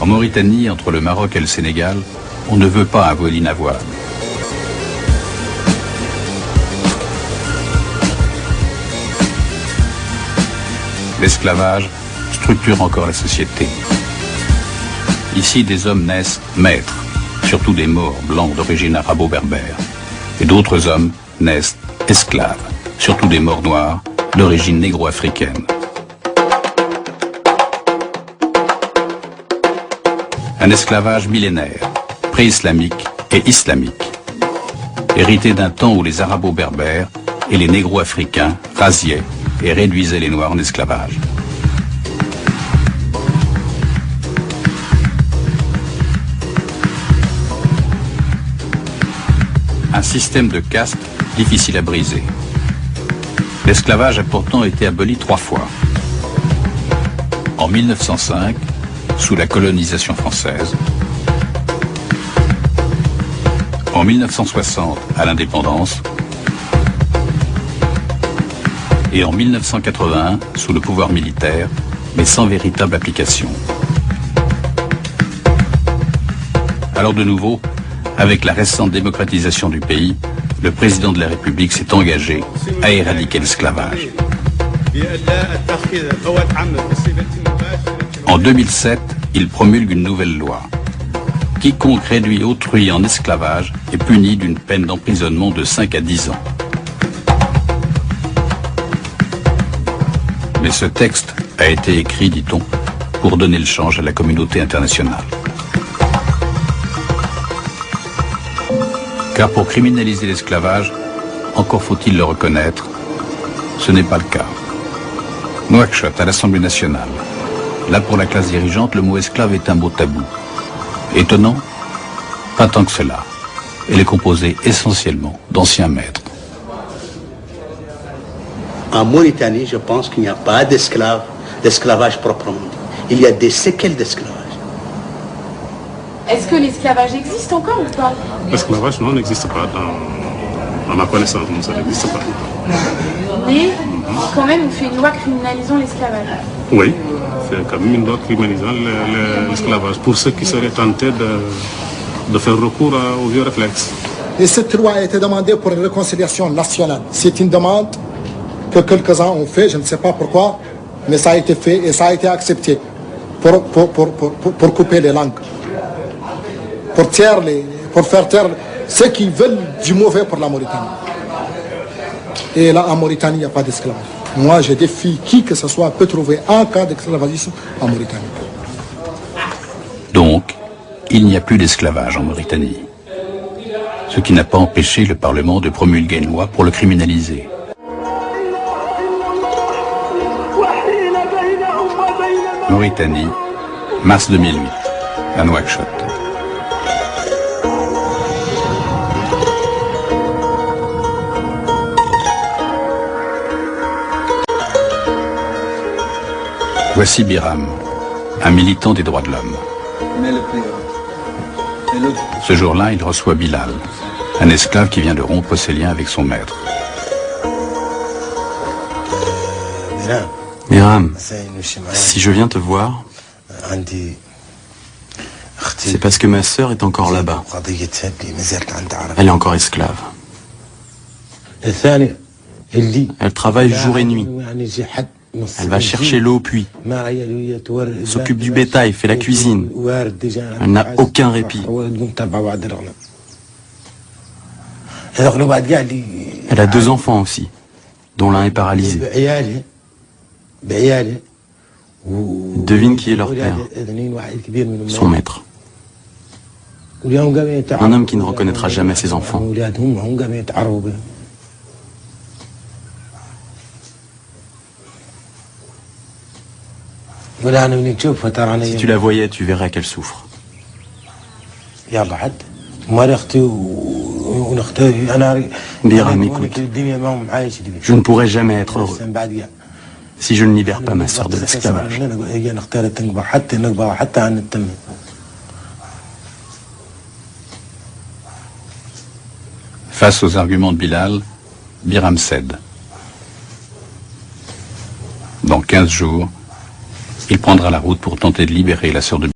En Mauritanie, entre le Maroc et le Sénégal, on ne veut pas un vol inavouable. L'esclavage structure encore la société. Ici, des hommes naissent maîtres, surtout des Maures blancs d'origine arabo-berbère. Et d'autres hommes naissent esclaves, surtout des Maures noirs d'origine négro-africaine. Un esclavage millénaire, pré-islamique et islamique, hérité d'un temps où les arabo-berbères et les négro-africains rasiaient et réduisaient les Noirs en esclavage. Un système de caste difficile à briser. L'esclavage a pourtant été aboli 3 fois. En 1905, sous la colonisation française. En 1960, à l'indépendance. Et en 1981, sous le pouvoir militaire, mais sans véritable application. Alors de nouveau, avec la récente démocratisation du pays, le président de la République s'est engagé à éradiquer l'esclavage. En 2007, il promulgue une nouvelle loi. Quiconque réduit autrui en esclavage est puni d'une peine d'emprisonnement de 5 à 10 ans. Mais ce texte a été écrit, dit-on, pour donner le change à la communauté internationale. Car pour criminaliser l'esclavage, encore faut-il le reconnaître, ce n'est pas le cas. Nouakchott, à l'Assemblée nationale. Là, pour la classe dirigeante, le mot esclave est un mot tabou. Étonnant? Pas tant que cela. Elle est composée essentiellement d'anciens maîtres. En Mauritanie, je pense qu'il n'y a pas d'esclavage proprement dit. Il y a des séquelles d'esclavage. Est-ce que l'esclavage existe encore ou pas? L'esclavage, non, n'existe pas dans ma connaissance, non, ça n'existe pas. Mais, quand même, on fait une loi criminalisant l'esclavage. Oui, c'est quand même une loi criminalisant l'esclavage pour ceux qui seraient tentés de faire recours aux vieux réflexes. Et cette loi a été demandée pour une réconciliation nationale. C'est une demande que quelques-uns ont fait, je ne sais pas pourquoi, mais ça a été fait et ça a été accepté pour couper les langues. Pour faire taire ceux qui veulent du mauvais pour la Mauritanie. Et là, en Mauritanie, il n'y a pas d'esclavage. Moi, je défie qui que ce soit peut trouver un cas d'esclavagisme en Mauritanie. Donc, il n'y a plus d'esclavage en Mauritanie. Ce qui n'a pas empêché le Parlement de promulguer une loi pour le criminaliser. Mauritanie, mars 2008, à Nouakchott. Voici Biram, un militant des droits de l'homme. Ce jour-là, il reçoit Bilal, un esclave qui vient de rompre ses liens avec son maître. Biram, si je viens te voir, c'est parce que ma sœur est encore là-bas. Elle est encore esclave. Elle travaille jour et nuit. Elle va chercher l'eau au puits, s'occupe du bétail, fait la cuisine. Elle n'a aucun répit. Elle a 2 enfants aussi, dont l'un est paralysé. Devine qui est leur père, son maître. Un homme qui ne reconnaîtra jamais ses enfants. Si tu la voyais, tu verrais qu'elle souffre. Biram, écoute, je ne pourrai jamais être heureux si je ne libère pas ma sœur de l'esclavage. Face aux arguments de Bilal, Biram cède. Dans 15 jours, il prendra la route pour tenter de libérer la sœur de